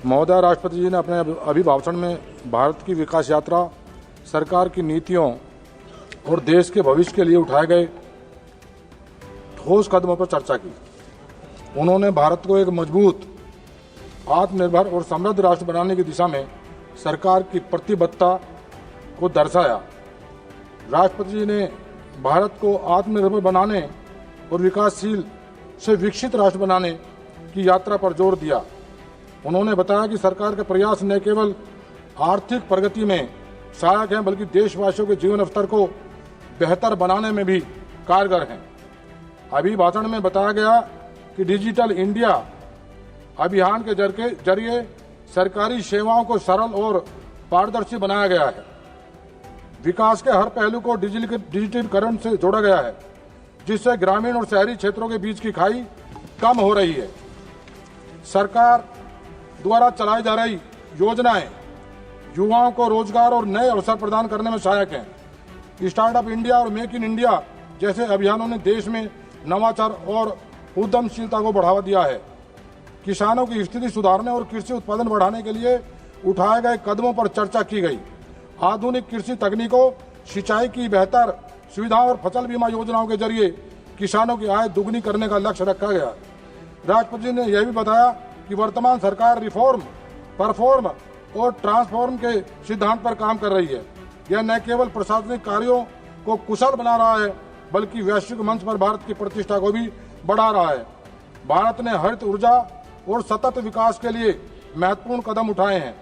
महोदय, राष्ट्रपति जी ने अपने अभिभाषण में भारत की विकास यात्रा, सरकार की नीतियों और देश के भविष्य के लिए उठाए गए ठोस कदमों पर चर्चा की। उन्होंने भारत को एक मजबूत, आत्मनिर्भर और समृद्ध राष्ट्र बनाने की दिशा में सरकार की प्रतिबद्धता को दर्शाया। राष्ट्रपति जी ने भारत को आत्मनिर्भर बनाने और विकासशील से विकसित राष्ट्र बनाने की यात्रा पर जोर दिया। उन्होंने बताया कि सरकार के प्रयास न केवल आर्थिक प्रगति में सहायक हैं, बल्कि देशवासियों के जीवन स्तर को बेहतर बनाने में भी कारगर हैं। अभिभाषण में बताया गया कि डिजिटल इंडिया अभियान के जरिए सरकारी सेवाओं को सरल और पारदर्शी बनाया गया है। विकास के हर पहलू को डिजिटलीकरण से जोड़ा गया है, जिससे ग्रामीण और शहरी क्षेत्रों के बीच की खाई कम हो रही है। सरकार द्वारा चलाई जा रही योजनाएं युवाओं को रोजगार और नए अवसर प्रदान करने में सहायक हैं। स्टार्टअप इंडिया और मेक इन इंडिया जैसे अभियानों ने देश में नवाचार और उद्यमशीलता को बढ़ावा दिया है। किसानों की स्थिति सुधारने और कृषि उत्पादन बढ़ाने के लिए उठाए गए कदमों पर चर्चा की गई। आधुनिक कृषि तकनीकों, सिंचाई की बेहतर सुविधाओं और फसल बीमा योजनाओं के जरिए किसानों की आय दुगनी करने का लक्ष्य रखा गया। राष्ट्रपति जी ने यह भी बताया कि वर्तमान सरकार रिफॉर्म, परफॉर्म और ट्रांसफॉर्म के सिद्धांत पर काम कर रही है। यह न केवल प्रशासनिक कार्यों को कुशल बना रहा है, बल्कि वैश्विक मंच पर भारत की प्रतिष्ठा को भी बढ़ा रहा है। भारत ने हरित ऊर्जा और सतत विकास के लिए महत्वपूर्ण कदम उठाए हैं।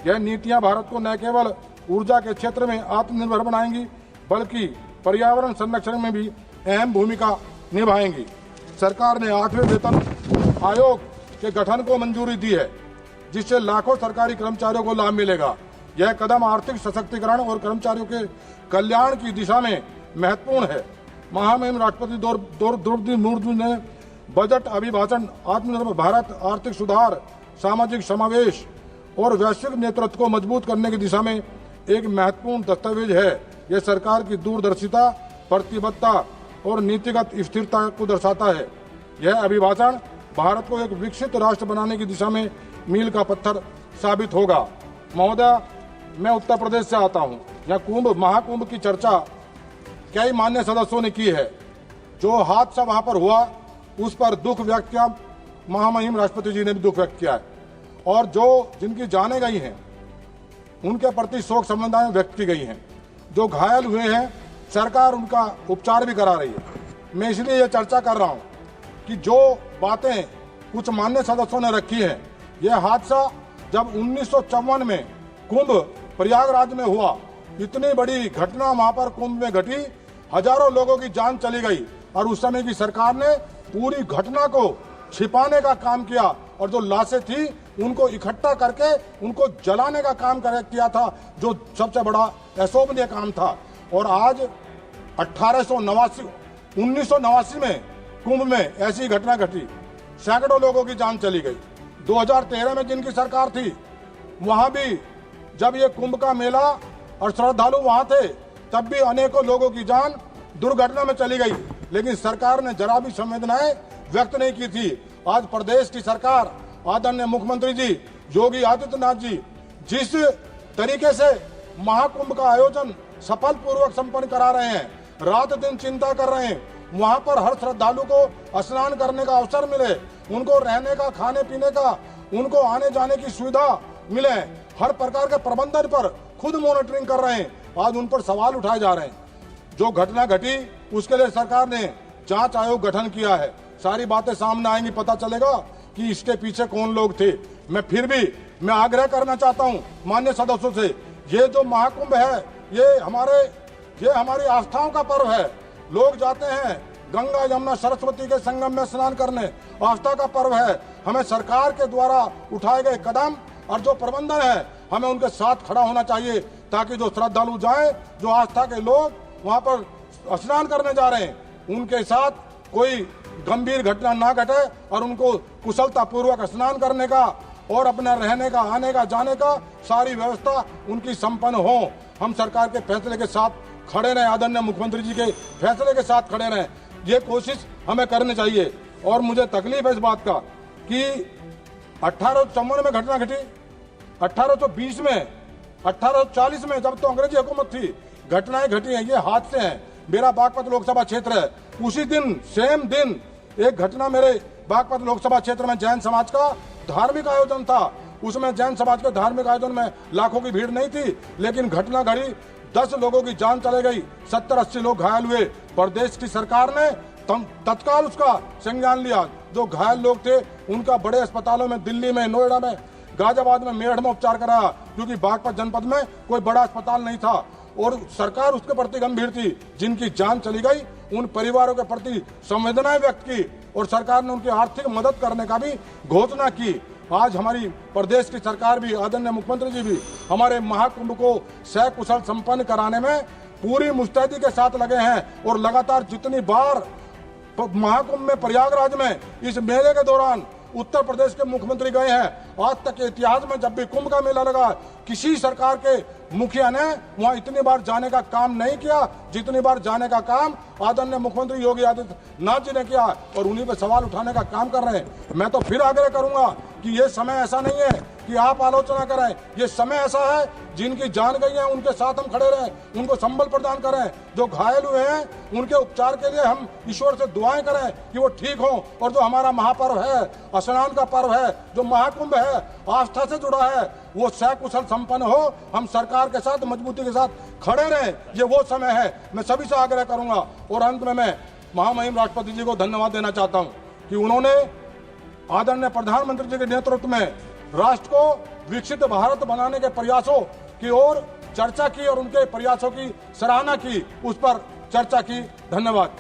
यह नीतियां भारत को न केवल ऊर्जा के क्षेत्र में आत्मनिर्भर बनाएंगी, बल्कि पर्यावरण संरक्षण में भी अहम भूमिका निभाएंगी। सरकार ने 8वें वेतन आयोग के गठन को मंजूरी दी है, जिससे लाखों सरकारी कर्मचारियों को लाभ मिलेगा। यह कदम आर्थिक सशक्तिकरण और कर्मचारियों के कल्याण की दिशा में महत्वपूर्ण है। महामहिम राष्ट्रपति द्रौपदी मुर्मू ने बजट अभिभाषण आत्मनिर्भर भारत, आर्थिक सुधार, सामाजिक समावेश और वैश्विक नेतृत्व को मजबूत करने की दिशा में एक महत्वपूर्ण दस्तावेज है। यह सरकार की दूरदर्शिता, प्रतिबद्धता और नीतिगत स्थिरता को दर्शाता है। यह अभिभाषण भारत को एक विकसित राष्ट्र बनाने की दिशा में मील का पत्थर साबित होगा। महोदय, मैं उत्तर प्रदेश से आता हूं। यह महाकुंभ की चर्चा कई मान्य सदस्यों ने की है। जो हादसा वहां पर हुआ उस पर दुख व्यक्त किया, महामहिम राष्ट्रपति जी ने भी दुख व्यक्त किया है, और जो जिनकी जानें गई हैं उनके प्रति शोक संवेदनाएं व्यक्त की गई हैं। जो घायल हुए हैं, सरकार उनका उपचार भी करा रही है। मैं इसलिए यह चर्चा कर रहा हूं कि जो बातें कुछ मान्य सदस्यों ने रखी हैं, यह हादसा जब 1954 में कुंभ प्रयागराज में हुआ, इतनी बड़ी घटना वहां पर कुंभ में घटी, हजारों लोगों की जान चली गई, और उस समय की सरकार ने पूरी घटना को छिपाने का काम किया, और जो लाशें थी उनको इकट्ठा करके उनको जलाने का काम किया था, जो सबसे बड़ा अशोभनीय काम था। और आज 1989 में कुंभ में ऐसी घटना घटी, सैकड़ों लोगों की जान चली गई। 2013 में जिनकी सरकार थी, वहां भी जब ये कुंभ का मेला और श्रद्धालु वहां थे, तब भी अनेकों लोगों की जान दुर्घटना में चली गई, लेकिन सरकार ने जरा भी संवेदनाएं व्यक्त नहीं की थी। आज प्रदेश की सरकार, आदरणीय मुख्यमंत्री जी योगी आदित्यनाथ जी जिस तरीके से महाकुंभ का आयोजन सफल पूर्वक संपन्न करा रहे हैं, रात दिन चिंता कर रहे हैं, वहां पर हर श्रद्धालु को स्नान करने का अवसर मिले, उनको रहने का, खाने पीने का, उनको आने जाने की सुविधा मिले, हर प्रकार के प्रबंधन पर खुद मॉनिटरिंग कर रहे हैं। आज उन पर सवाल उठाए जा रहे हैं। जो घटना घटी उसके लिए सरकार ने जांच आयोग गठन किया है। सारी बातें सामने आएंगी, पता चलेगा कि इसके पीछे कौन लोग थे। मैं आग्रह करना चाहता हूं मान्य सदस्यों से, ये जो महाकुंभ है, ये हमारी आस्थाओं का पर्व है। लोग जाते हैं गंगा, यमुना, सरस्वती के संगम में स्नान करने, आस्था का पर्व है। हमें सरकार के द्वारा उठाए गए कदम और जो प्रबंधन है, हमें उनके साथ खड़ा होना चाहिए, ताकि जो श्रद्धालु जाएं, जो आस्था के लोग वहां पर स्नान करने जा रहे हैं, उनके साथ कोई गंभीर घटना ना घटे और उनको कुशलता पूर्वक स्नान करने का और अपना रहने का, आने का, जाने का सारी व्यवस्था उनकी संपन्न हो। हम सरकार के फैसले के साथ खड़े रहे, आदरणीय मुख्यमंत्री जी के फैसले के साथ खड़े रहे, ये कोशिश हमें करनी चाहिए। और मुझे तकलीफ है इस बात का कि 1854 में घटना घटी, 1820 में, 1840 में, जब तो अंग्रेजी हुकूमत थी, घटनाएं घटी हैं। ये हादसे हैं। मेरा बागपत लोकसभा क्षेत्र है, उसी दिन सेम दिन एक घटना मेरे बागपत लोकसभा क्षेत्र में जैन समाज का धार्मिक आयोजन था। उसमें जैन समाज के धार्मिक आयोजन में लाखों की भीड़ नहीं थी, लेकिन घटना घड़ी, 10 लोगों की जान चले गई, 70-80 लोग घायल हुए। प्रदेश की सरकार ने तत्काल उसका संज्ञान लिया। जो घायल लोग थे उनका बड़े अस्पतालों में, दिल्ली में, नोएडा में, गाजियाबाद में, मेरठ में उपचार कराया, क्योंकि बागपत जनपद में कोई बड़ा अस्पताल नहीं था और सरकार उसके प्रति गंभीर थी। जिनकी जान चली गई उन परिवारों के प्रति संवेदनाएं व्यक्त की और सरकार ने उनकी आर्थिक मदद करने का भी घोषणा की। आज हमारी प्रदेश की सरकार भी, आदरणीय मुख्यमंत्री जी भी हमारे महाकुंभ को सकुशल संपन्न कराने में पूरी मुस्तैदी के साथ लगे हैं और लगातार जितनी बार महाकुंभ में, प्रयागराज में, इस मेले के दौरान उत्तर प्रदेश के मुख्यमंत्री गए हैं, आज तक के इतिहास में जब भी कुंभ का मेला लगा किसी सरकार के मुखिया ने वहां इतनी बार जाने का काम नहीं किया जितनी बार जाने का काम आदरणीय मुख्यमंत्री योगी आदित्यनाथ जी ने किया और उन्हीं पे सवाल उठाने का काम कर रहे हैं। मैं तो फिर आग्रह करूंगा कि ये समय ऐसा नहीं है कि आप आलोचना करें, ये समय ऐसा है जिनकी जान गई है उनके साथ हम खड़े रहें, उनको संबल प्रदान करें। जो घायल हुए हैं उनके उपचार के लिए हम ईश्वर से दुआएं करें कि वो ठीक हों। और जो हमारा महापर्व है, स्नान का पर्व है, जो महाकुंभ है, आस्था से जुड़ा है, वो सकुशल संपन्न हो। हम सरकार के साथ मजबूती के साथ खड़े रहें, ये वो समय है। मैं सभी से आग्रह करूंगा और अंत में मैं महामहिम राष्ट्रपति जी को धन्यवाद देना चाहता हूं कि उन्होंने आदरणीय प्रधानमंत्री जी के नेतृत्व में राष्ट्र को विकसित भारत बनाने के प्रयासों की ओर चर्चा की और उनके प्रयासों की सराहना की, उस पर चर्चा की। धन्यवाद।